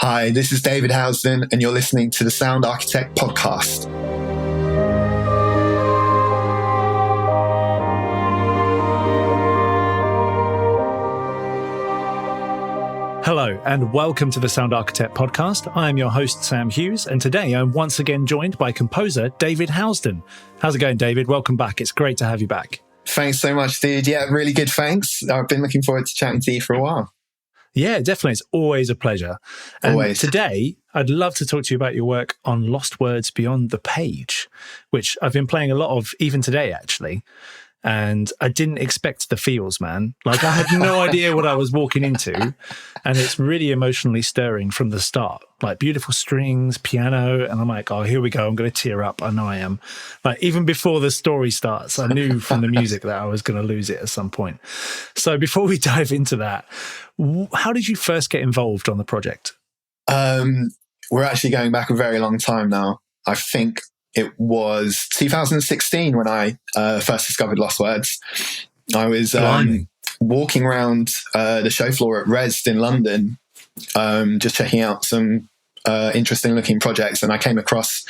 Hi, this is David Housden, and you're listening to the Sound Architect podcast. Hello, and welcome to the Sound Architect podcast. I am your host, Sam Hughes, and today I'm once again joined by composer David Housden. How's it going, David? Welcome back. It's great to have you back. Thanks so much, dude. Yeah, really good, thanks. I've been looking forward to chatting to you for a while. Yeah, definitely. It's always a pleasure. And always. Today, I'd love to talk to you about your work on Lost Words Beyond the Page, which I've been playing a lot of even today, actually. And I didn't expect the feels, man. Like, I had no idea what I was walking into. And it's really emotionally stirring from the start. Like, beautiful strings, piano. And I'm like, oh, here we go. I'm going to tear up. I know I am. Like, even before the story starts, I knew from the music that I was going to lose it at some point. So before we dive into that, how did you first get involved on the project? We're actually going back a very long time now. I think it was 2016 when I first discovered Lost Words. I was walking around the show floor at Resd in London, just checking out some interesting looking projects, and I came across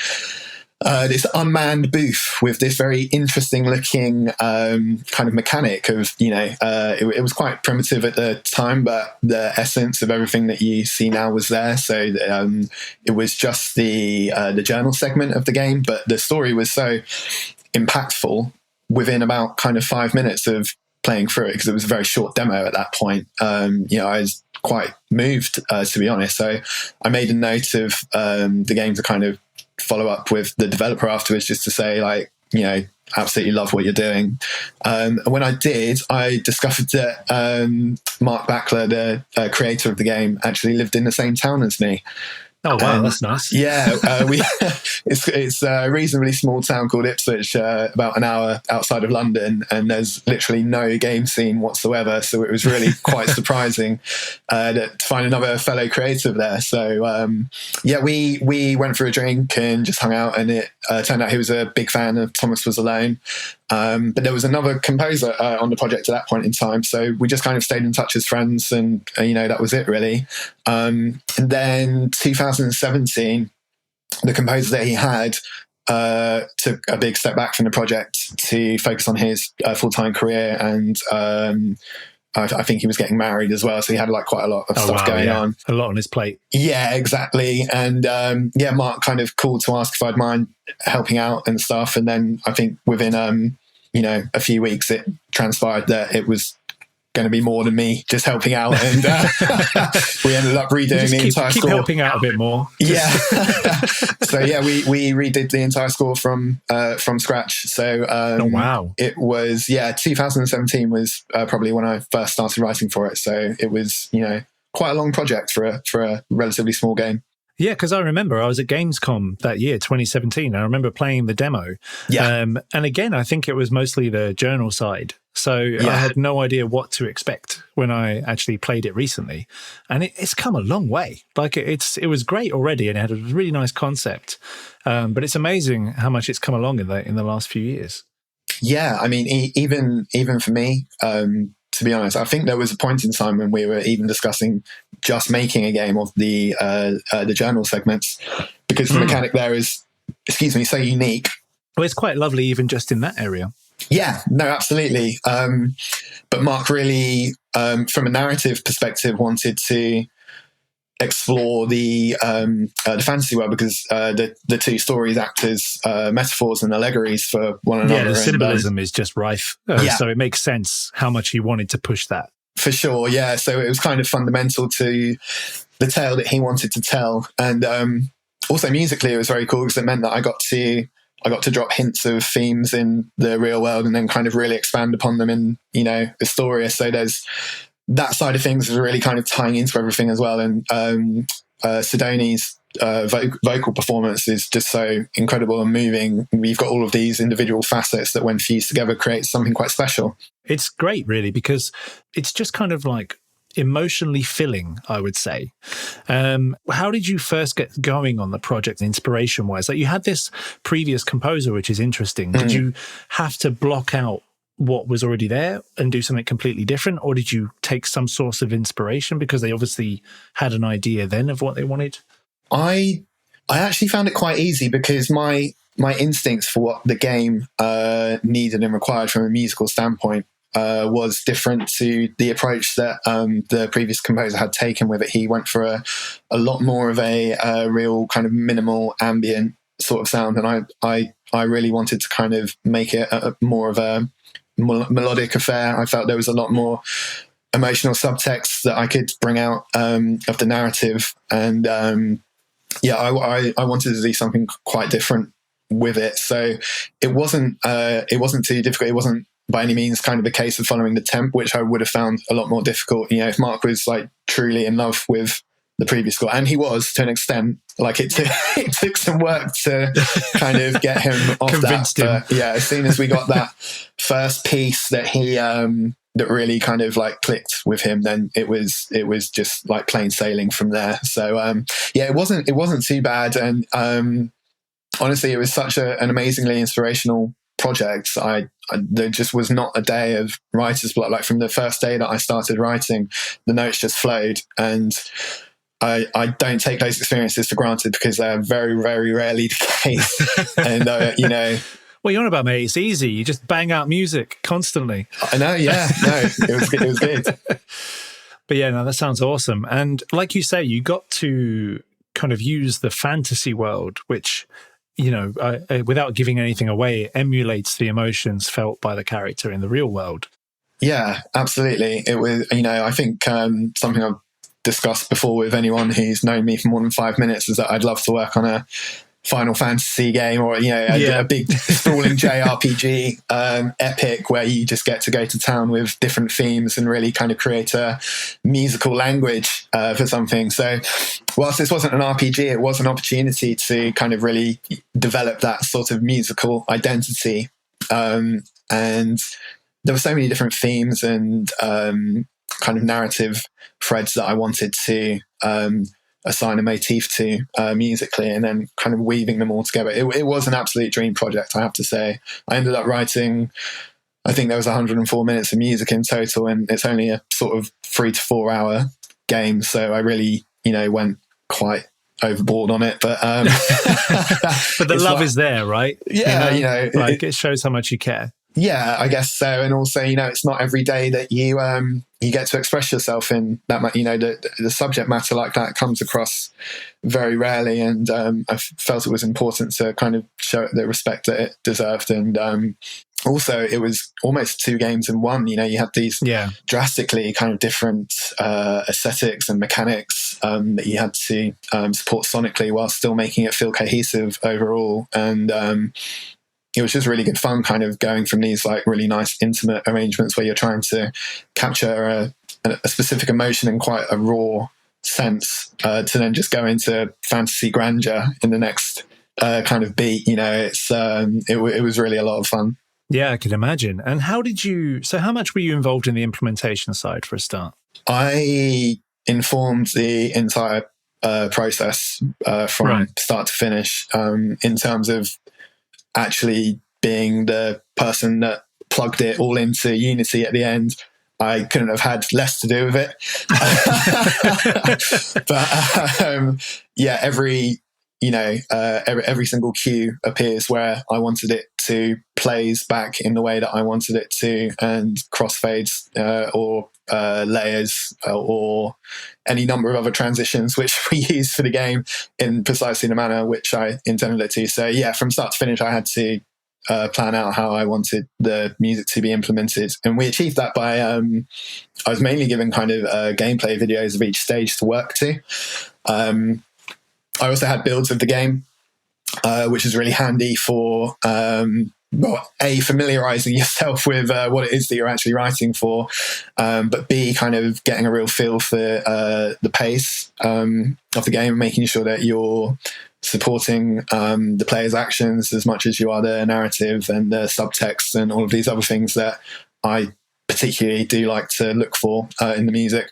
this unmanned booth with this very interesting looking kind of mechanic of, it was quite primitive at the time, but the essence of everything that you see now was there. So it was just the journal segment of the game, but the story was so impactful within about kind of 5 minutes of playing through it, because it was a very short demo at that point. I was quite moved, to be honest. So I made a note of the game to kind of follow up with the developer afterwards, just to say, like, absolutely love what you're doing. And when I did, I discovered that Mark Backler, the creator of the game, actually lived in the same town as me. Oh, wow, that's nice. Yeah, it's a reasonably small town called Ipswich, about an hour outside of London, and there's literally no game scene whatsoever. So it was really quite surprising to find another fellow creative there. So we went for a drink and just hung out, and it turned out he was a big fan of Thomas Was Alone. But there was another composer on the project at that point in time. So we just kind of stayed in touch as friends, and, that was it really. And then 2017, the composer that he had took a big step back from the project to focus on his full-time career. And I think he was getting married as well. So he had quite a lot of stuff going on. A lot on his plate. Yeah, exactly. And Mark kind of called to ask if I'd mind helping out and stuff. And then I think within, a few weeks, it transpired that it was going to be more than me just helping out. And we ended up redoing the entire score. Keep helping out a bit more. Yeah. So we redid the entire score from scratch. So wow. It was 2017 was probably when I first started writing for it. So it was quite a long project for a relatively small game. Yeah, because I remember I was at Gamescom that year, 2017. I remember playing the demo. Yeah. And again, I think it was mostly the journal side. So I had no idea what to expect when I actually played it recently. And it's come a long way. Like, it was great already, and it had a really nice concept. But it's amazing how much it's come along in the last few years. Yeah, I mean, even for me, to be honest, I think there was a point in time when we were even discussing just making a game of the journal segments, because the mechanic there is, so unique. Well, it's quite lovely even just in that area. Yeah, no, absolutely. But Mark really, from a narrative perspective, wanted to explore the fantasy world, because the two stories act as metaphors and allegories for one another. Yeah, the symbolism is just rife. So it makes sense how much he wanted to push that. For sure, yeah. So it was kind of fundamental to the tale that he wanted to tell. And also musically, it was very cool, because it meant that I got to drop hints of themes in the real world and then kind of really expand upon them in, Astoria. So there's that side of things is really kind of tying into everything as well. And Sidoni's vocal performance is just so incredible and moving. We've got all of these individual facets that, when fused together, create something quite special. It's great, really, because it's just kind of like emotionally filling, I would say. How did you first get going on the project, inspiration-wise? Like, you had this previous composer, which is interesting. Did you have to block out what was already there and do something completely different? Or did you take some source of inspiration because they obviously had an idea then of what they wanted? I actually found it quite easy because my instincts for what the game needed and required from a musical standpoint was different to the approach that the previous composer had taken with it. He went for a lot more of a real kind of minimal ambient sort of sound, and I really wanted to kind of make it more of a melodic affair. I felt there was a lot more emotional subtext that I could bring out of the narrative, and I wanted to do something quite different with it. So it wasn't too difficult. It wasn't by any means kind of a case of following the temp, which I would have found a lot more difficult. You know, if Mark was like truly in love with the previous score, and he was to an extent, like it took some work to kind of get him off Convinced that. him. But yeah, as soon as we got that first piece that he that really kind of like clicked with him, then it was just like plain sailing from there. So it wasn't too bad, and honestly, it was such an amazingly inspirational project. There just was not a day of writer's block. Like from the first day that I started writing, the notes just flowed, and I don't take those experiences for granted because they're very, very rarely the case. And you know, well, you're on about, mate. It's easy. You just bang out music constantly. I know. Yeah, no, it was good. But yeah, no, that sounds awesome. And like you say, you got to kind of use the fantasy world, which, you know, without giving anything away, emulates the emotions felt by the character in the real world. Yeah, absolutely. It was, you know, I think something I've discussed before with anyone who's known me for more than 5 minutes is that I'd love to work on a Final Fantasy game, or, you know, a big sprawling JRPG epic where you just get to go to town with different themes and really kind of create a musical language for something. So whilst this wasn't an RPG, it was an opportunity to kind of really develop that sort of musical identity. And there were so many different themes and kind of narrative threads that I wanted to assign a motif to musically, and then kind of weaving them all together. It was an absolute dream project, I have to say. I ended up writing, I think there was 104 minutes of music in total, and it's only a sort of 3 to 4 hour game. So I really, you know, went quite overboard on it. But but the love is there, right? Yeah, you know, like it shows how much you care. Yeah, I guess so. And also, you know, it's not every day that you get to express yourself in that, you know, the subject matter like that comes across very rarely. And I felt it was important to kind of show it the respect that it deserved. And also, it was almost 2 games in one. You know, you had these drastically kind of different aesthetics and mechanics that you had to support sonically while still making it feel cohesive overall. And it was just really good fun kind of going from these like really nice intimate arrangements where you're trying to capture a specific emotion in quite a raw sense to then just go into fantasy grandeur in the next kind of beat. You know, it was really a lot of fun. Yeah, I can imagine. And how much were you involved in the implementation side for a start? I informed the entire process from start to finish in terms of actually being the person that plugged it all into Unity at the end. I couldn't have had less to do with it. But every single cue appears where I wanted it to, plays back in the way that I wanted it to, and crossfades or layers or any number of other transitions which we use for the game in precisely the manner which I intended it to. So yeah, from start to finish, I had to plan out how I wanted the music to be implemented, and we achieved that by I was mainly given kind of gameplay videos of each stage to work to. I also had builds of the game, which is really handy for familiarizing yourself with what it is that you're actually writing for, but B, kind of getting a real feel for the pace of the game, making sure that you're supporting the player's actions as much as you are the narrative and the subtext and all of these other things that I particularly do like to look for in the music.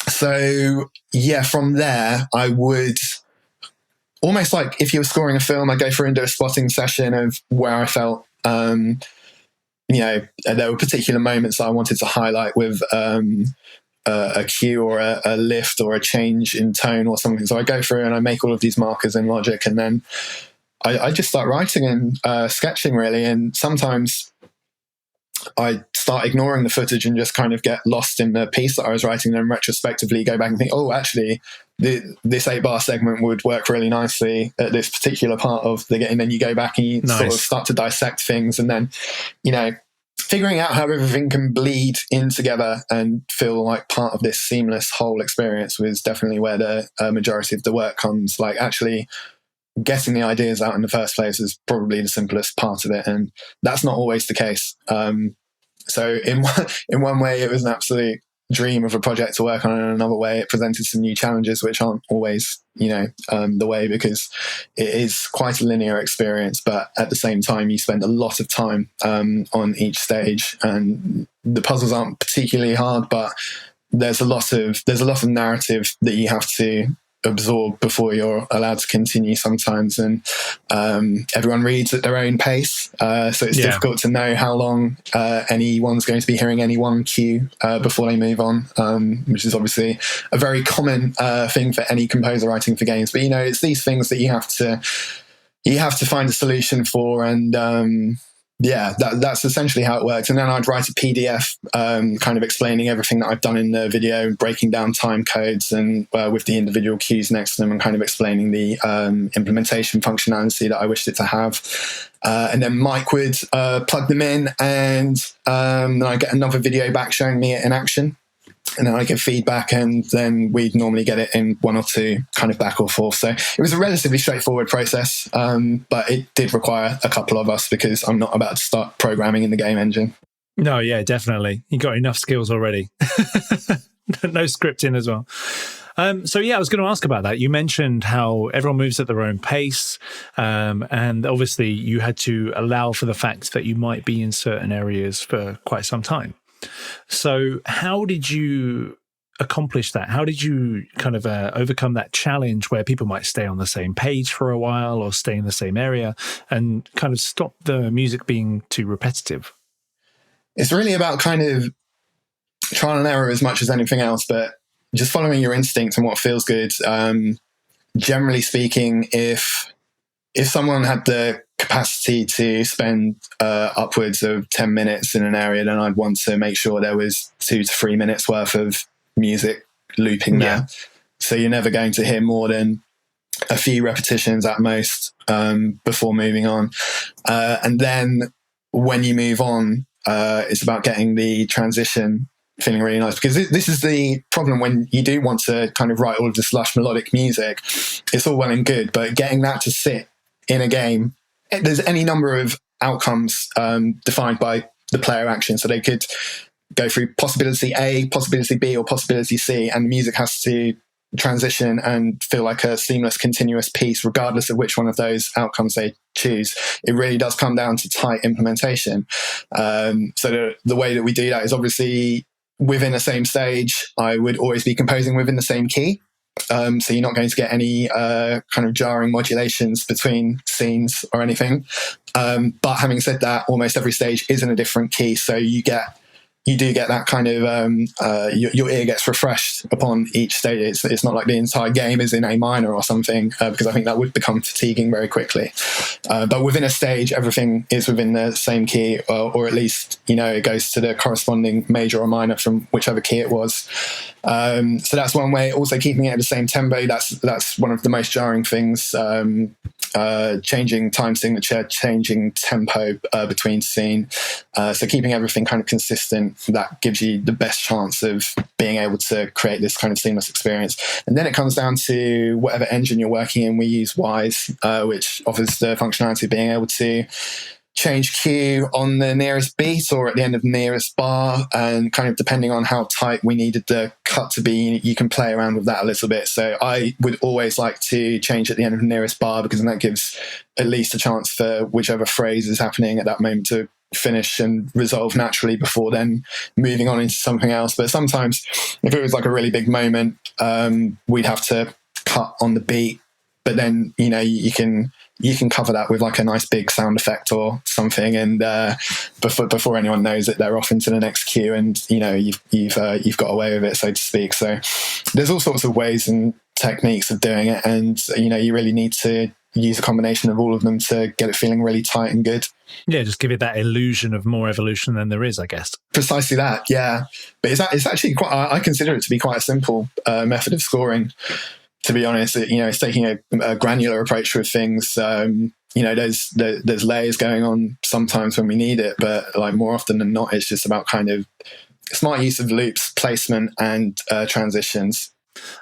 So yeah, from there, I would almost like if you were scoring a film, I'd go through and do a spotting session of where I felt there were particular moments that I wanted to highlight with a cue or a lift or a change in tone or something. So I go through and I make all of these markers in Logic, and then I just start writing and sketching, really. And sometimes I start ignoring the footage and just kind of get lost in the piece that I was writing, and then retrospectively go back and think, oh, actually, this 8-bar segment would work really nicely at this particular part of the game. And then you go back and you sort of start to dissect things, and then, figuring out how everything can bleed in together and feel like part of this seamless whole experience was definitely where the majority of the work comes. Like, actually getting the ideas out in the first place is probably the simplest part of it, and that's not always the case. So in one way, it was an absolute dream of a project to work on, and in another way, it presented some new challenges which aren't always the way, because it is quite a linear experience, but at the same time you spend a lot of time on each stage, and the puzzles aren't particularly hard, but there's a lot of narrative that you have to absorb before you're allowed to continue sometimes, and everyone reads at their own pace, so it's difficult to know how long anyone's going to be hearing any one cue before they move on, which is obviously a very common thing for any composer writing for games. But it's these things that you have to find a solution for, and that's essentially how it works. And then I'd write a PDF kind of explaining everything that I've done in the video, breaking down time codes and with the individual cues next to them, and kind of explaining the implementation functionality that I wished it to have. And then Mike would plug them in, and then I get another video back showing me it in action. And then I give feedback, and then we'd normally get it in one or two kind of back or forth. So it was a relatively straightforward process, but it did require a couple of us, because I'm not about to start programming in the game engine. No, yeah, definitely. You got enough skills already. No scripting as well. So I was going to ask about that. You mentioned how everyone moves at their own pace, and obviously you had to allow for the fact that you might be in certain areas for quite some time. So how did you accomplish that? How did you kind of overcome that challenge where people might stay on the same page for a while or stay in the same area, and kind of stop the music being too repetitive? It's really about kind of trial and error as much as anything else, but just following your instinct and what feels good. Generally speaking, if someone had the capacity to spend upwards of 10 minutes in an area, then I'd want to make sure there was 2 to 3 minutes worth of music looping there. So you're never going to hear more than a few repetitions at most before moving on. And then when you move on, it's about getting the transition feeling really nice, because this is the problem when you do want to kind of write all of this lush melodic music. It's all well and good, but getting that to sit in a game, there's any number of outcomes defined by the player action. So they could go through possibility A, possibility B, or possibility C, and the music has to transition and feel like a seamless, continuous piece, regardless of which one of those outcomes they choose. It really does come down to tight implementation. So the way that we do that is obviously within the same stage, I would always be composing within the same key. So you're not going to get any kind of jarring modulations between scenes or anything. But having said that, almost every stage is in a different key. So you do get that kind of, your ear gets refreshed upon each stage. It's not like the entire game is in A minor or something, because I think that would become fatiguing very quickly. But within a stage, everything is within the same key, or at least, it goes to the corresponding major or minor from whichever key it was. So that's one way. Also keeping it at the same tempo, that's one of the most jarring things. Changing time signature, changing tempo between scene. So keeping everything kind of consistent, that gives you the best chance of being able to create this kind of seamless experience. And then it comes down to whatever engine you're working in. We use Wise, which offers the functionality of being able to change cue on the nearest beat or at the end of the nearest bar, and kind of depending on how tight we needed the cut to be, you can play around with that a little bit. So I would always like to change at the end of the nearest bar, because then that gives at least a chance for whichever phrase is happening at that moment to finish and resolve naturally before then moving on into something else. But sometimes if it was like a really big moment, we'd have to cut on the beat, but then you can you can cover that with like a nice big sound effect or something, and before anyone knows it, they're off into the next queue, and you've got away with it, so to speak. So there's all sorts of ways and techniques of doing it, and you really need to use a combination of all of them to get it feeling really tight and good. Yeah, just give it that illusion of more evolution than there is, I guess. Precisely that, yeah. But it's actually quite, I consider it to be quite a simple method of scoring, to be honest. It's taking a granular approach with things. There's layers going on sometimes when we need it, but like more often than not, it's just about kind of smart use of loops, placement, and transitions.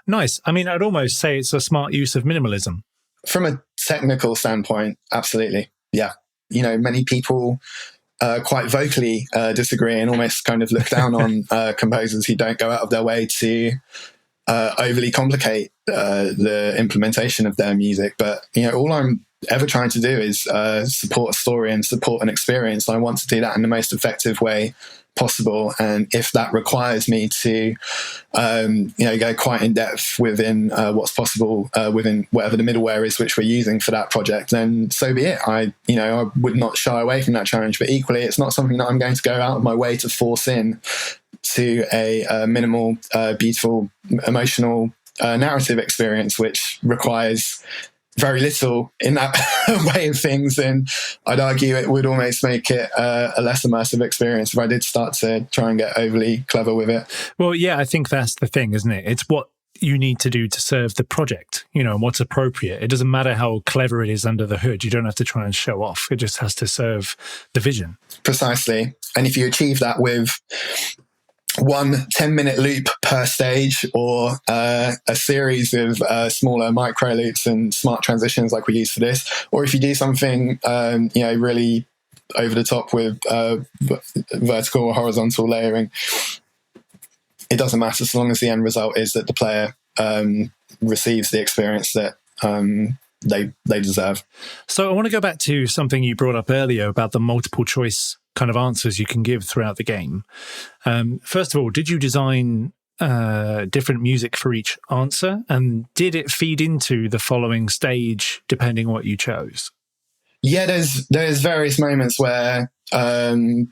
Nice. I mean, I'd almost say it's a smart use of minimalism. From a technical standpoint, absolutely. Yeah. Many people quite vocally disagree and almost kind of look down on composers who don't go out of their way to overly complicate the implementation of their music. But, all I'm ever trying to do is support a story and support an experience. I want to do that in the most effective way possible, and if that requires me to go quite in depth within what's possible within whatever the middleware is which we're using for that project, then so be it. I would not shy away from that challenge, but equally it's not something that I'm going to go out of my way to force in to a minimal, beautiful, emotional narrative experience, which requires very little in that way of things. And I'd argue it would almost make it a less immersive experience if I did start to try and get overly clever with it. Well, yeah, I think that's the thing, isn't it? It's what you need to do to serve the project, and what's appropriate. It doesn't matter how clever it is under the hood. You don't have to try and show off. It just has to serve the vision. Precisely. And if you achieve that with one 10-minute loop per stage, or a series of smaller micro loops and smart transitions like we use for this, or if you do something really over the top with vertical or horizontal layering, it doesn't matter as long as the end result is that the player receives the experience that they deserve. So I want to go back to something you brought up earlier about the multiple choice kind of answers you can give throughout the game. First of all, did you design different music for each answer? And did it feed into the following stage depending on what you chose? Yeah, there's various moments where kind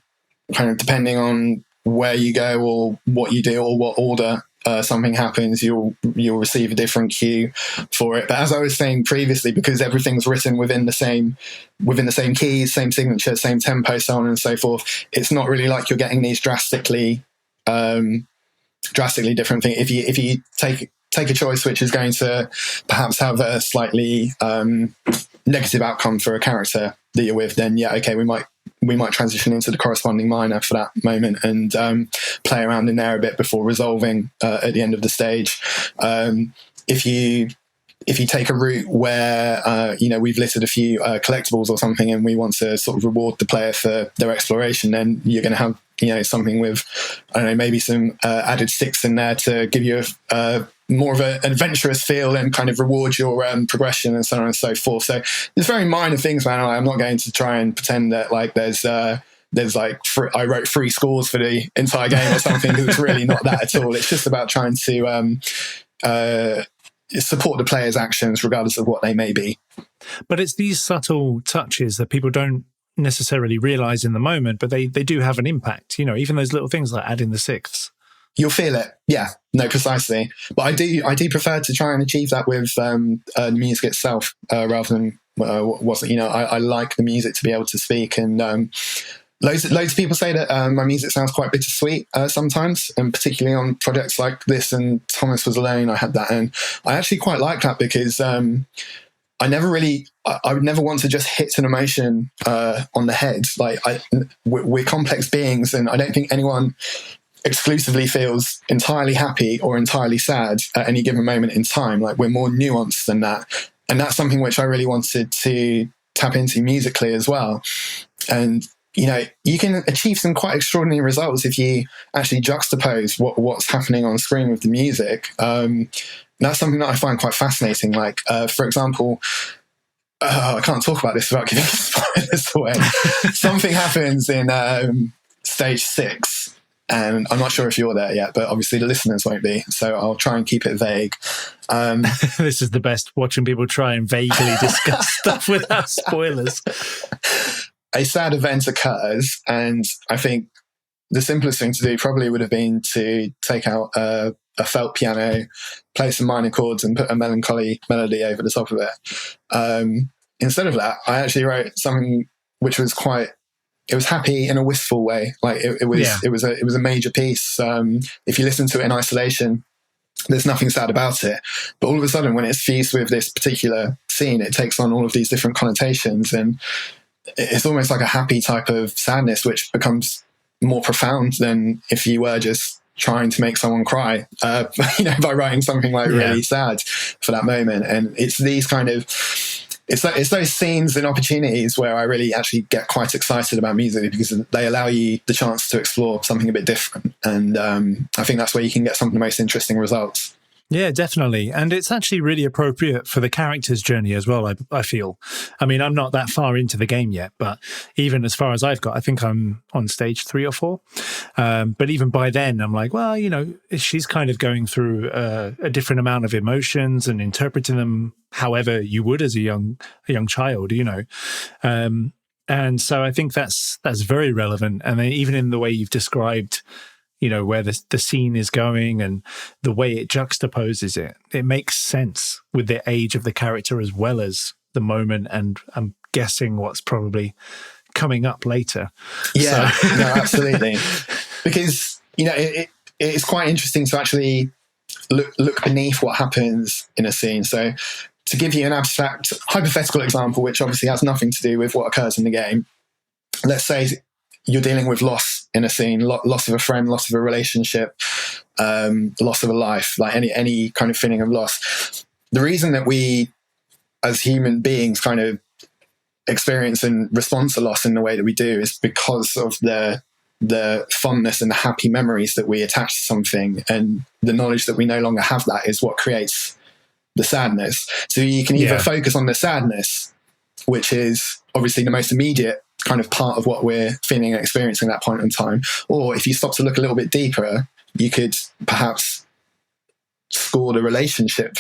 of depending on where you go or what you do or what order something happens, you'll receive a different cue for it. But as I was saying previously, because everything's written within the same keys, same signature, same tempo, so on and so forth, it's not really like you're getting these drastically different things. If you take a choice which is going to perhaps have a slightly negative outcome for a character that you're with, then yeah, okay, we might transition into the corresponding minor for that moment and play around in there a bit before resolving at the end of the stage. If you take a route where we've listed a few collectibles or something and we want to sort of reward the player for their exploration, then you're going to have something with, I don't know, maybe some added sticks in there to give you a more of an adventurous feel and kind of reward your progression and so on and so forth. So there's very minor things, man. I'm not going to try and pretend that like there's like I wrote 3 scores for the entire game or something, because it's really not that at all. It's just about trying to support the player's actions regardless of what they may be. But it's these subtle touches that people don't necessarily realize in the moment, but they do have an impact. Even those little things like adding the sixths. You'll feel it. Yeah, no, precisely. But I do prefer to try and achieve that with the music itself rather than wasn't. I like the music to be able to speak, and loads of people say that my music sounds quite bittersweet sometimes, and particularly on projects like this. And Thomas Was Alone, I had that, and I actually quite like that because I would never want to just hit an emotion on the head. Like we're complex beings, and I don't think anyone exclusively feels entirely happy or entirely sad at any given moment in time. Like we're more nuanced than that, and that's something which I really wanted to tap into musically as well. And you can achieve some quite extraordinary results if you actually juxtapose what's happening on screen with the music. That's something that I find quite fascinating. Like for example, I can't talk about this without giving spoilers away. Something happens in stage 6. And I'm not sure if you're there yet, but obviously the listeners won't be. So I'll try and keep it vague. This is the best, watching people try and vaguely discuss stuff without spoilers. A sad event occurs, and I think the simplest thing to do probably would have been to take out a felt piano, play some minor chords, and put a melancholy melody over the top of it. Instead of that, I actually wrote something which was it was happy in a wistful way. Like it was a major piece. If you listen to it in isolation, there's nothing sad about it. But all of a sudden, when it's fused with this particular scene, it takes on all of these different connotations, and it's almost like a happy type of sadness, which becomes more profound than if you were just trying to make someone cry, by writing something like really sad for that moment. And it's these kind of, it's those scenes and opportunities where I really actually get quite excited about music, because they allow you the chance to explore something a bit different. And I think that's where you can get some of the most interesting results. Yeah, definitely. And it's actually really appropriate for the character's journey as well, I feel. I mean, I'm not that far into the game yet, but even as far as I've got, I think I'm on stage 3 or 4. But even by then, I'm like, well, she's kind of going through a different amount of emotions and interpreting them however you would as a young child, And so I think that's very relevant. And then even in the way you've described where the scene is going and the way it juxtaposes it makes sense with the age of the character as well as the moment, and I'm guessing what's probably coming up later. Yeah, no, absolutely. Because, it's quite interesting to actually look beneath what happens in a scene. So to give you an abstract, hypothetical example, which obviously has nothing to do with what occurs in the game, let's say you're dealing with loss in a scene, loss of a friend, loss of a relationship, loss of a life, like any kind of feeling of loss. The reason that we, as human beings, kind of experience and respond to loss in the way that we do is because of the fondness and the happy memories that we attach to something, and the knowledge that we no longer have that is what creates the sadness. So you can either focus on the sadness, which is obviously the most immediate kind of part of what we're feeling and experiencing at that point in time. Or if you stop to look a little bit deeper, you could perhaps score the relationship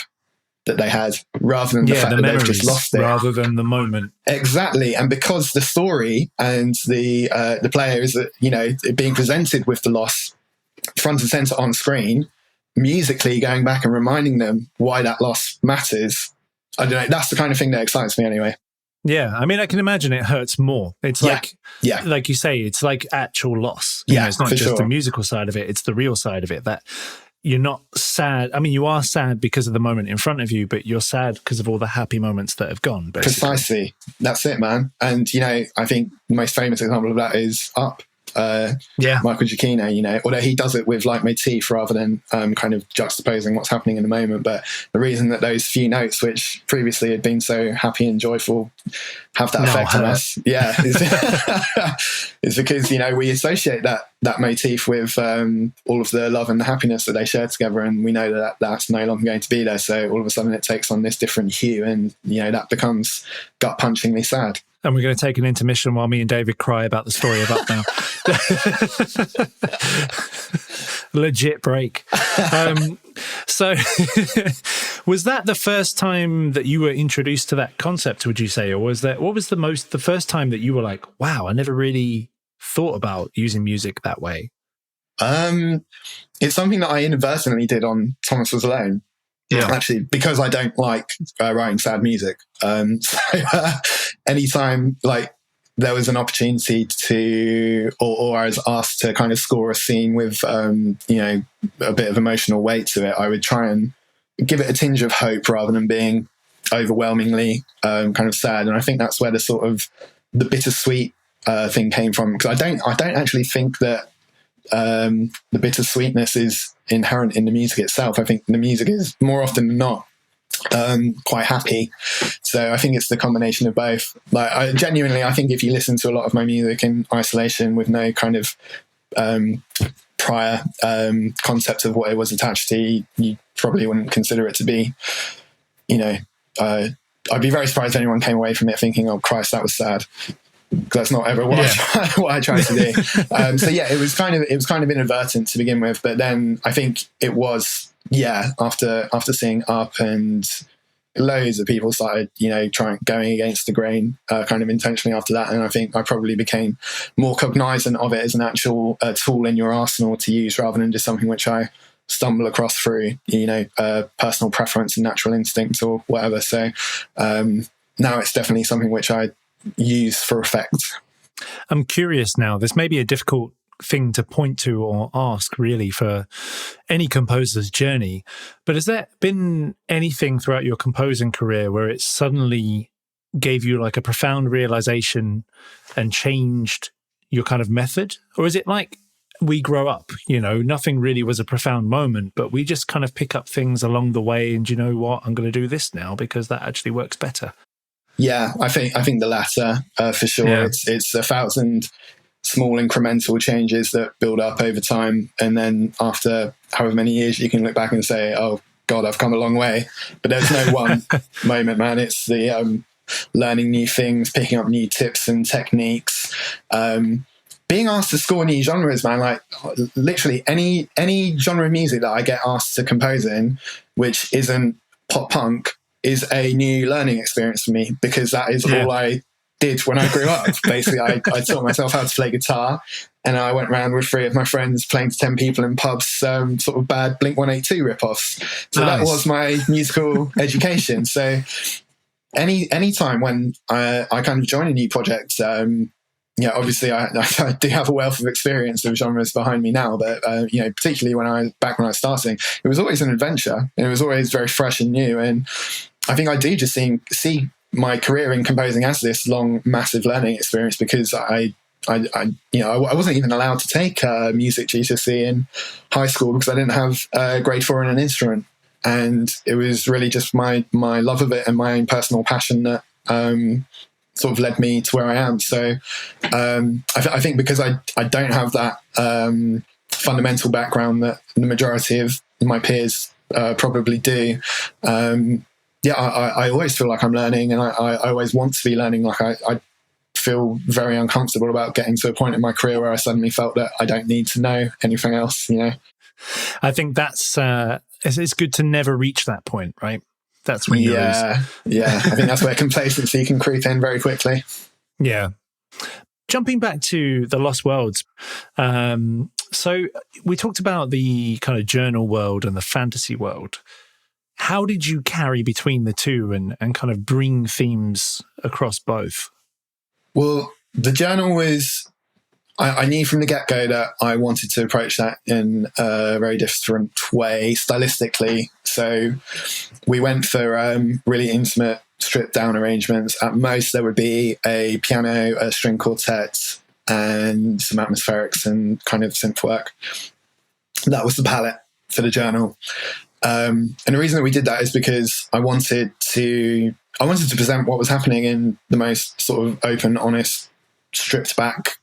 that they had, rather than the fact that they've just lost it. Rather than the moment. Exactly. And because the story and the player is, being presented with the loss front and center on screen, musically going back and reminding them why that loss matters, I don't know, that's the kind of thing that excites me anyway. Yeah, I mean, I can imagine it hurts more. It's like you say, it's like actual loss. It's not just the musical side of it, it's the real side of it, that you're not sad. I mean, you are sad because of the moment in front of you, but you're sad because of all the happy moments that have gone, basically. Precisely. That's it, man. And, I think the most famous example of that is Up. Michael Giacchino, although he does it with leitmotif rather than kind of juxtaposing what's happening in the moment. But the reason that those few notes, which previously had been so happy and joyful, have that effect on us, is because we associate that motif with all of the love and the happiness that they share together, and we know that that's no longer going to be there. So all of a sudden, it takes on this different hue, and that becomes gut-punchingly sad. And we're going to take an intermission while me and David cry about the story of Up now. Legit break. So was that the first time that you were introduced to that concept, would you say? Or what was the first time that you were like, wow, I never really thought about using music that way? It's something that I inadvertently did on Thomas Was Alone. Yeah. Actually, because I don't like writing sad music. Anytime there was an opportunity to, or I was asked to kind of score a scene with, a bit of emotional weight to it, I would try and give it a tinge of hope rather than being overwhelmingly kind of sad. And I think that's where the sort of the bittersweet thing came from. Because I don't actually think that the bittersweetness is inherent in the music itself. I think the music is more often than not quite happy. So I think it's the combination of both. I think if you listen to a lot of my music in isolation with no kind of prior concept of what it was attached to, you probably wouldn't consider it to be, I'd be very surprised if anyone came away from it thinking, oh Christ, that was sad. that's not ever what I tried to do. So yeah, it was kind of inadvertent to begin with, but then I think it was, after seeing Up and loads of people started, going against the grain, kind of intentionally after that. And I think I probably became more cognizant of it as an actual tool in your arsenal to use, rather than just something which I stumble across through, personal preference and natural instinct or whatever. So now it's definitely something which I use for effect. I'm curious now, this may be a difficult thing to point to or ask really for any composer's journey, but has there been anything throughout your composing career where it suddenly gave you like a profound realization and changed your kind of method? Or is it like we grow up, nothing really was a profound moment, but we just kind of pick up things along the way and, you know what, I'm going to do this now because that actually works better? Yeah, I think the latter, for sure. Yeah. It's 1,000 small incremental changes that build up over time, and then after however many years you can look back and say, oh God, I've come a long way. But there's no one moment, man. It's the learning new things, picking up new tips and techniques, being asked to score new genres, man. Like literally any genre of music that I get asked to compose in, which isn't pop punk, is a new learning experience for me, because that is all I did when I grew up. Basically, I taught myself how to play guitar, and I went around with 3 of my friends playing to 10 people in pubs, sort of bad Blink-182 ripoffs. So nice. That was my musical education. So any time when I kind of join a new project, obviously I do have a wealth of experience of genres behind me now, but particularly when I was starting, it was always an adventure, and it was always very fresh and new. And I think I do just see my career in composing as this long, massive learning experience, because I wasn't even allowed to take music GCSE in high school because I didn't have grade 4 in an instrument, and it was really just my love of it and my own personal passion that sort of led me to where I am. So I think because I don't have that fundamental background that the majority of my peers probably do. I always feel like I'm learning, and I always want to be learning. Like I feel very uncomfortable about getting to a point in my career where I suddenly felt that I don't need to know anything else. I think that's it's good to never reach that point, right? That's when you lose. Yeah. I think that's where complacency can creep in very quickly. Yeah. Jumping back to the Lost Worlds. So we talked about the kind of journal world and the fantasy world. How did you carry between the two and kind of bring themes across both? Well, the journal was, I knew from the get-go that I wanted to approach that in a very different way stylistically. So we went for really intimate, stripped-down arrangements. At most, there would be a piano, a string quartet, and some atmospherics and kind of synth work. That was the palette for the journal. And the reason that we did that is because I wanted to present what was happening in the most sort of open, honest, stripped back,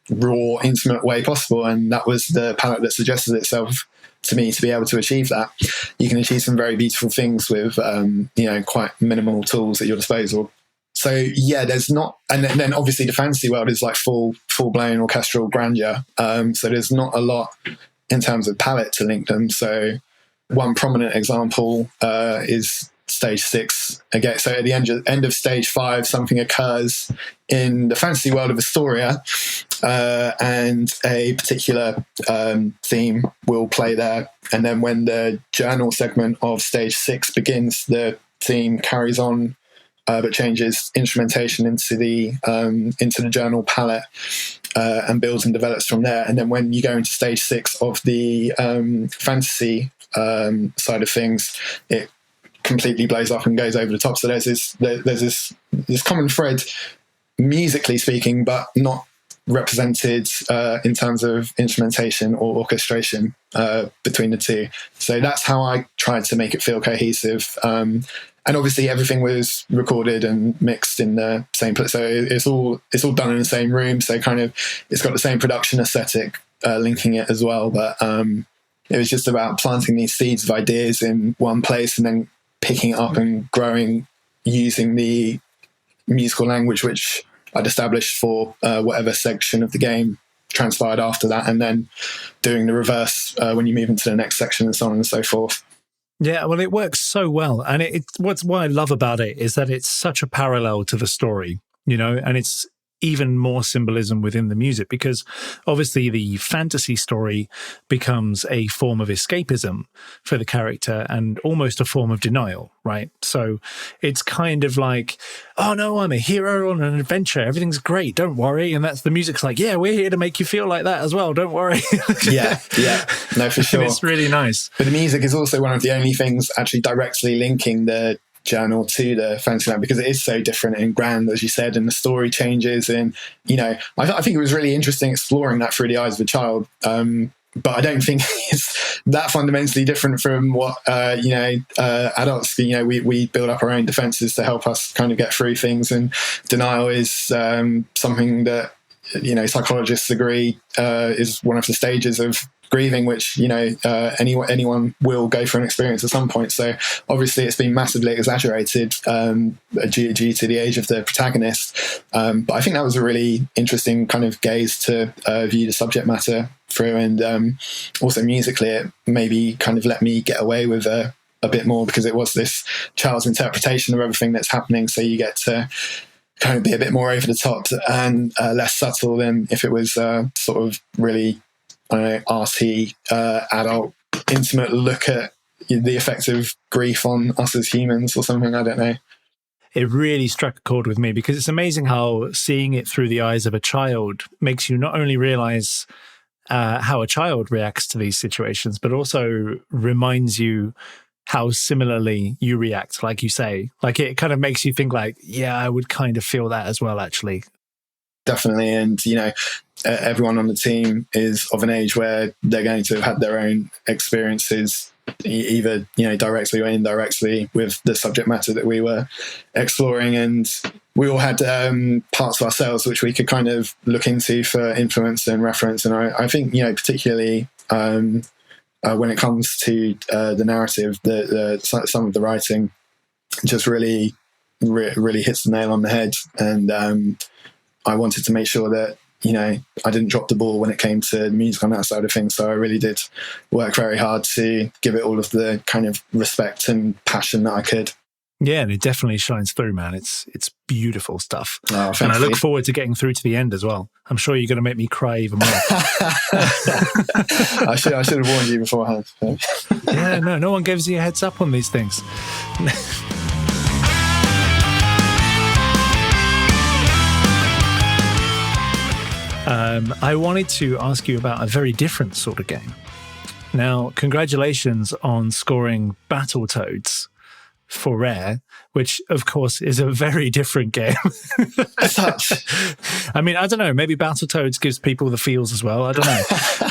raw, intimate way possible. And that was the palette that suggested itself to me to be able to achieve that. You can achieve some very beautiful things with, quite minimal tools at your disposal. So yeah, there's not, and then obviously the fantasy world is like full blown orchestral grandeur. So there's not a lot in terms of palette to link them. So one prominent example is stage 6. Again, so at the end of stage 5, something occurs in the fantasy world of Astoria, and a particular theme will play there. And then when the journal segment of stage 6 begins, the theme carries on, but changes instrumentation into the journal palette, and builds and develops from there. And then when you go into stage 6 of the fantasy side of things, it completely blows up and goes over the top. So there's this common thread, musically speaking, but not represented in terms of instrumentation or orchestration between the two. So that's how I tried to make it feel cohesive. And obviously everything was recorded and mixed in the same place. So it's all done in the same room. So kind of it's got the same production aesthetic linking it as well. But it was just about planting these seeds of ideas in one place and then picking it up and growing using the musical language which I'd established for whatever section of the game transpired after that, and then doing the reverse when you move into the next section, and so on and so forth. Yeah, well, it works so well. And what I love about it is that it's such a parallel to the story, and it's even more symbolism within the music, because obviously the fantasy story becomes a form of escapism for the character and almost a form of denial, right? So it's kind of like, oh no, I'm a hero on an adventure. Everything's great. Don't worry. And that's the music's like, yeah, we're here to make you feel like that as well. Don't worry. Yeah. No, for sure. And it's really nice. But the music is also one of the only things actually directly linking the journal to the fantasy land, because it is so different and grand, as you said, and the story changes. And I think it was really interesting exploring that through the eyes of a child, but I don't think it's that fundamentally different from what adults. We build up our own defenses to help us kind of get through things, and denial is something that psychologists agree is one of the stages of grieving, which anyone will go through an experience at some point. So obviously it's been massively exaggerated due to the age of the protagonist, but I think that was a really interesting kind of gaze to view the subject matter through, and also musically it maybe kind of let me get away with a bit more, because it was this child's interpretation of everything that's happening, so you get to kind of be a bit more over the top and less subtle than if it was sort of really arty, adult, intimate look at the effect of grief on us as humans or something. I don't know. It really struck a chord with me, because it's amazing how seeing it through the eyes of a child makes you not only realize how a child reacts to these situations, but also reminds you how similarly you react, like you say. Like, it kind of makes you think like, yeah, I would kind of feel that as well, actually. Definitely. And, everyone on the team is of an age where they're going to have had their own experiences, either, directly or indirectly, with the subject matter that we were exploring. And we all had parts of ourselves which we could kind of look into for influence and reference. And I think, particularly when it comes to the narrative, some of the writing just really hits the nail on the head. And I wanted to make sure that, I didn't drop the ball when it came to music on that side of things. So I really did work very hard to give it all of the kind of respect and passion that I could. Yeah, and it definitely shines through, man. It's beautiful stuff. Oh, and I look forward to getting through to the end as well. I'm sure you're going to make me cry even more. I should have warned you beforehand. Yeah, no one gives you a heads up on these things. I wanted to ask you about a very different sort of game. Now, congratulations on scoring Battletoads for Rare, which of course is a very different game. I mean, I don't know, maybe Battletoads gives people the feels as well. I don't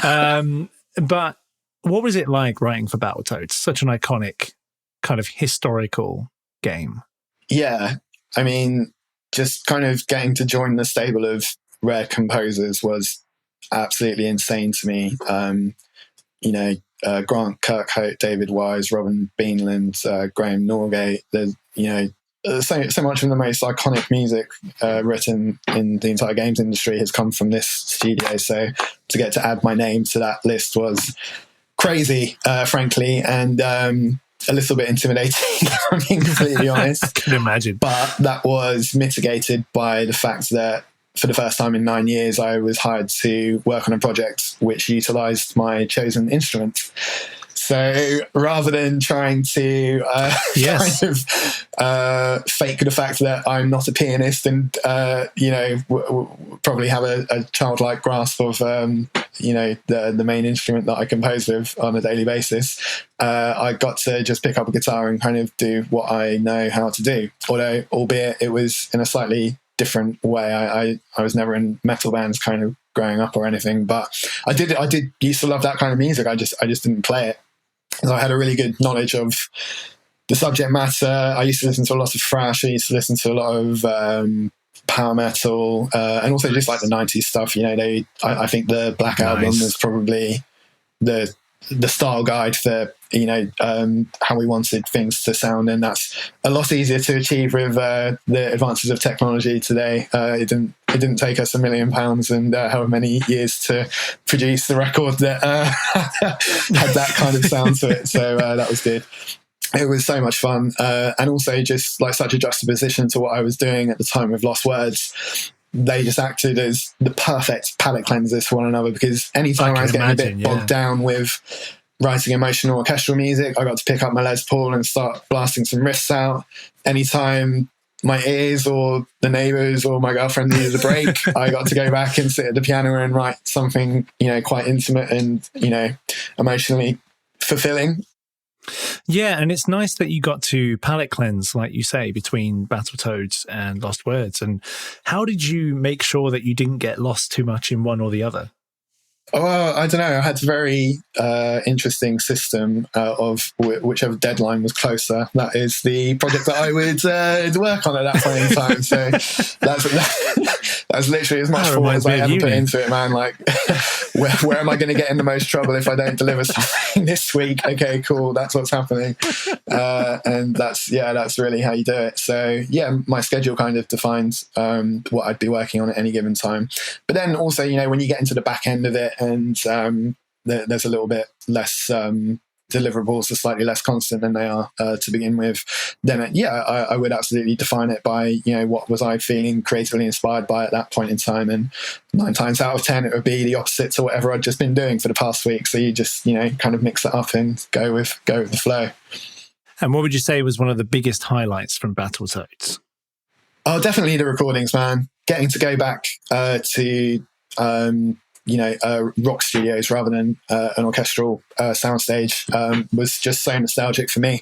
know. But what was it like writing for Battletoads? Such an iconic kind of historical game. Yeah. I mean, just kind of getting to join the stable of Rare composers was absolutely insane to me. Grant Kirkhope, David Wise, Robin Beanland, Graham Norgate. There's, so much of the most iconic music written in the entire games industry has come from this studio. So to get to add my name to that list was crazy, frankly, and a little bit intimidating, if I'm being completely honest. I can imagine. But that was mitigated by the fact that for the first time in 9 years, I was hired to work on a project which utilized my chosen instrument. So rather than trying to kind of fake the fact that I'm not a pianist and, probably have a childlike grasp of, the main instrument that I compose with on a daily basis, I got to just pick up a guitar and kind of do what I know how to do. Although, albeit it was in a slightly different way. I was never in metal bands kind of growing up or anything, but I did used to love that kind of music. I just didn't play it. So I had a really good knowledge of the subject matter. I used to listen to a lot of thrash. I used to listen to a lot of power metal, and also just like the 90s stuff. I think the Black Album was probably the the style guide for how we wanted things to sound, and that's a lot easier to achieve with the advances of technology today. It didn't take us £1 million and however many years to produce the record that had that kind of sound to it. So that was good. It was so much fun, and also just like such a juxtaposition to what I was doing at the time with Lost Words. They just acted as the perfect palate cleansers for one another, because anytime I was getting a bit bogged down with writing emotional orchestral music, I got to pick up my Les Paul and start blasting some riffs out. Anytime my ears or the neighbours or my girlfriend needed a break, I got to go back and sit at the piano and write something, quite intimate and, emotionally fulfilling. Yeah, and it's nice that you got to palette cleanse, like you say, between Battletoads and Lost Words. And how did you make sure that you didn't get lost too much in one or the other? Well, I don't know. I had a very interesting system of whichever deadline was closer. That is the project that I would work on at that point in time. So that's literally as much thought as I ever put into it, man. Like, where am I going to get in the most trouble if I don't deliver something this week? Okay, cool. That's what's happening. And that's really how you do it. So yeah, my schedule kind of defines what I'd be working on at any given time. But then also, when you get into the back end of it, and there's a little bit less deliverables are slightly less constant than they are to begin with, then I would absolutely define it by what was I feeling creatively inspired by at that point in time, and 9 times out of 10 it would be the opposite to whatever I'd just been doing for the past week. So you just kind of mix it up and go with the flow. And what would you say was one of the biggest highlights from Battletoads? Oh, definitely the recordings, man. Getting to go back to rock studios rather than an orchestral soundstage was just so nostalgic for me.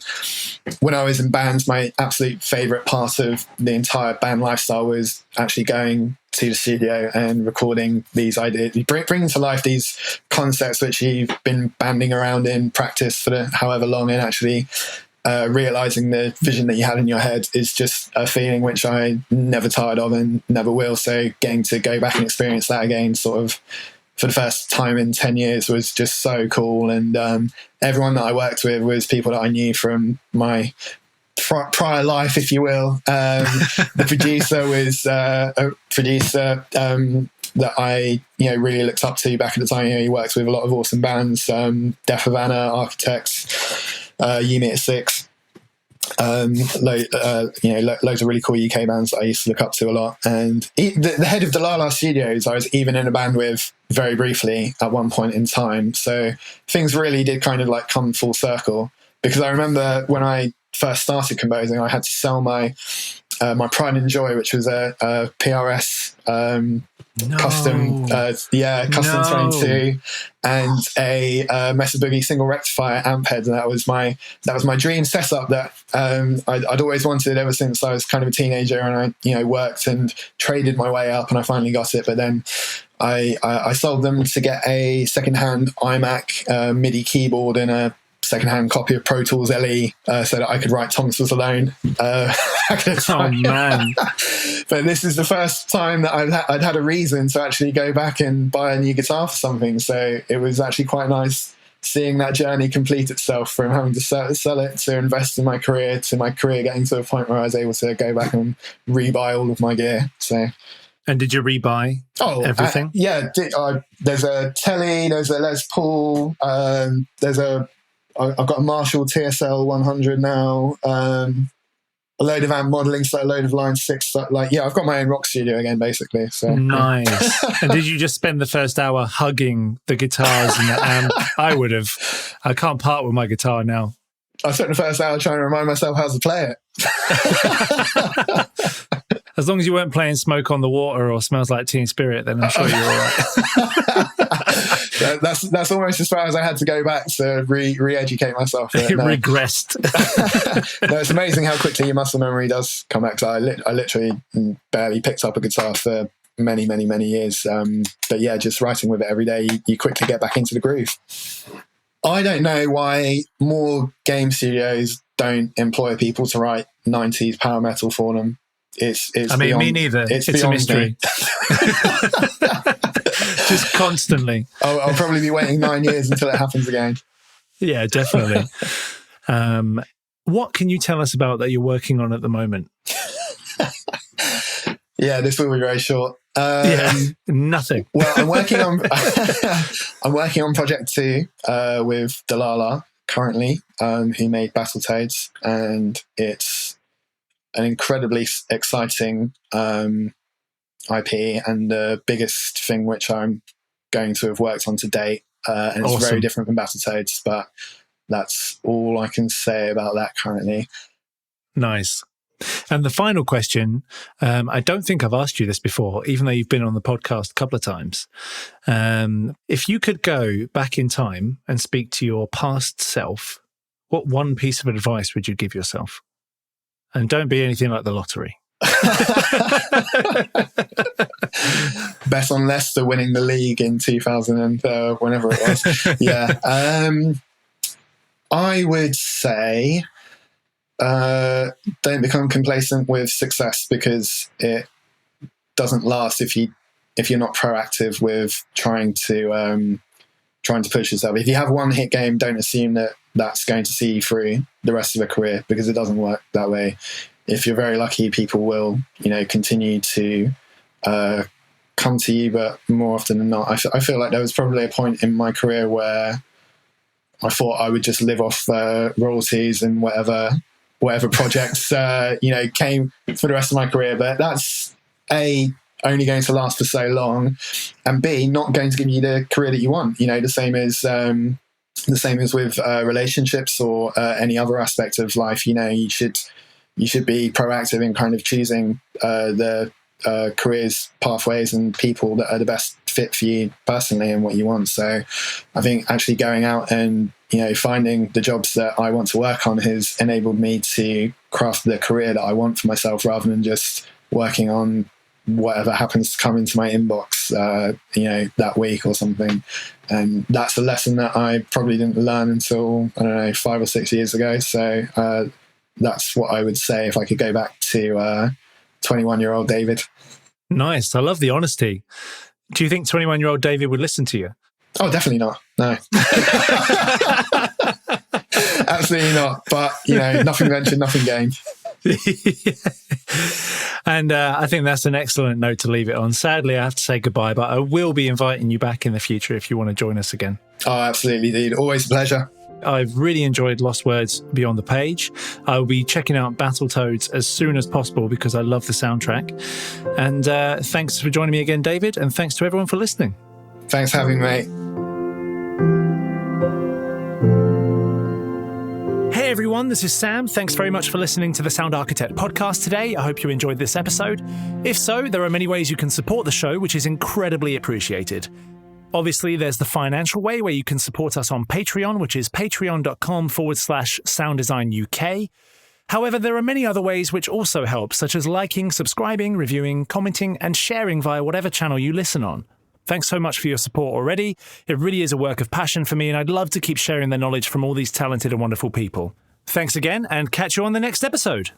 When I was in bands, my absolute favourite part of the entire band lifestyle was actually going to the studio and recording these ideas, bringing to life these concepts which you've been banding around in practice for however long, and actually realizing the vision that you had in your head is just a feeling which I never tired of and never will. So getting to go back and experience that again, sort of for the first time in 10 years, was just so cool. And everyone that I worked with was people that I knew from my prior life, if you will. The producer was a producer that I really looked up to back at the time. He worked with a lot of awesome bands, Death Havana, Architects, Unit 6, loads of really cool UK bands that I used to look up to a lot. And the head of the La La Studios I was even in a band with very briefly at one point in time. So things really did kind of like come full circle, because I remember when I first started composing, I had to sell my my pride and joy, which was a PRS custom 22 and a Mesa Boogie single rectifier amp head, and that was my dream setup that I'd always wanted ever since I was kind of a teenager, and I worked and traded my way up, and I finally got it. But then I sold them to get a secondhand iMac MIDI keyboard and a secondhand copy of Pro Tools LE so that I could write Thomas Was Alone. Oh man! But this is the first time that I'd had a reason to actually go back and buy a new guitar for something. So it was actually quite nice seeing that journey complete itself, from having to sell it to invest in my career, to my career getting to a point where I was able to go back and rebuy all of my gear. So. And did you rebuy everything? There's a Telly, there's a Les Paul, I've got a Marshall TSL 100 now, a load of amp modelling, so a load of Line 6 stuff. I've got my own rock studio again, basically. So nice. And did you just spend the first hour hugging the guitars and the amp? I would have. I can't part with my guitar now. I spent the first hour trying to remind myself how to play it. As long as you weren't playing Smoke on the Water or Smells Like Teen Spirit, then I'm sure you're all right. That's almost as far as I had to go back to re-educate myself. It regressed. No, it's amazing how quickly your muscle memory does come back. I literally barely picked up a guitar for many, many, many years. But yeah, just writing with it every day, you quickly get back into the groove. I don't know why more game studios don't employ people to write 90s power metal for them. It's beyond, me neither. It's a mystery. Just constantly. I'll probably be waiting 9 years until it happens again. Yeah, definitely. What can you tell us about that you're working on at the moment? Yeah, this will be very short. Nothing. Well, I'm working on Project 2 with Dalala currently, who made BattleToads, and it's an incredibly exciting IP and the biggest thing which I'm going to have worked on to date. And it's very different from BattleToads, but that's all I can say about that currently. Nice. And the final question, I don't think I've asked you this before, even though you've been on the podcast a couple of times. If you could go back in time and speak to your past self, what one piece of advice would you give yourself? And don't be anything like the lottery. Bet on Leicester winning the league in 2000 and whenever it was. Yeah. I would say don't become complacent with success, because it doesn't last if you're not proactive with trying to push yourself. If you have one hit game, don't assume that that's going to see you through the rest of a career, because it doesn't work that way. If you're very lucky, people will, continue to come to you, but more often than not, I feel like there was probably a point in my career where I thought I would just live off royalties and whatever projects came for the rest of my career. But that's A, only going to last for so long, and B, not going to give you the career that you want. The same as with relationships or any other aspect of life. You should be proactive in kind of choosing the careers, pathways, and people that are the best fit for you personally and what you want. So I think actually going out and finding the jobs that I want to work on has enabled me to craft the career that I want for myself, rather than just working on whatever happens to come into my inbox that week or something. And that's a lesson that I probably didn't learn until 5 or 6 years ago. So that's what I would say if I could go back to 21-year-old David. Nice. I love the honesty. Do you think 21-year-old David would listen to you? Oh, definitely not. No. Absolutely not. But, nothing ventured, nothing gained. And I think that's an excellent note to leave it on. Sadly, I have to say goodbye, but I will be inviting you back in the future if you want to join us again. Oh, absolutely, dude. Always a pleasure. I've really enjoyed Lost Words Beyond the Page. I will be checking out BattleToads as soon as possible because I love the soundtrack. And thanks for joining me again, David, and thanks to everyone for listening. Thanks for having me, mate. Hey everyone, this is Sam. Thanks very much for listening to the Sound Architect podcast today. I hope you enjoyed this episode. If so, there are many ways you can support the show, which is incredibly appreciated. Obviously, there's the financial way where you can support us on Patreon, which is patreon.com/sounddesignuk. However, there are many other ways which also help, such as liking, subscribing, reviewing, commenting, and sharing via whatever channel you listen on. Thanks so much for your support already. It really is a work of passion for me, and I'd love to keep sharing the knowledge from all these talented and wonderful people. Thanks again, and catch you on the next episode.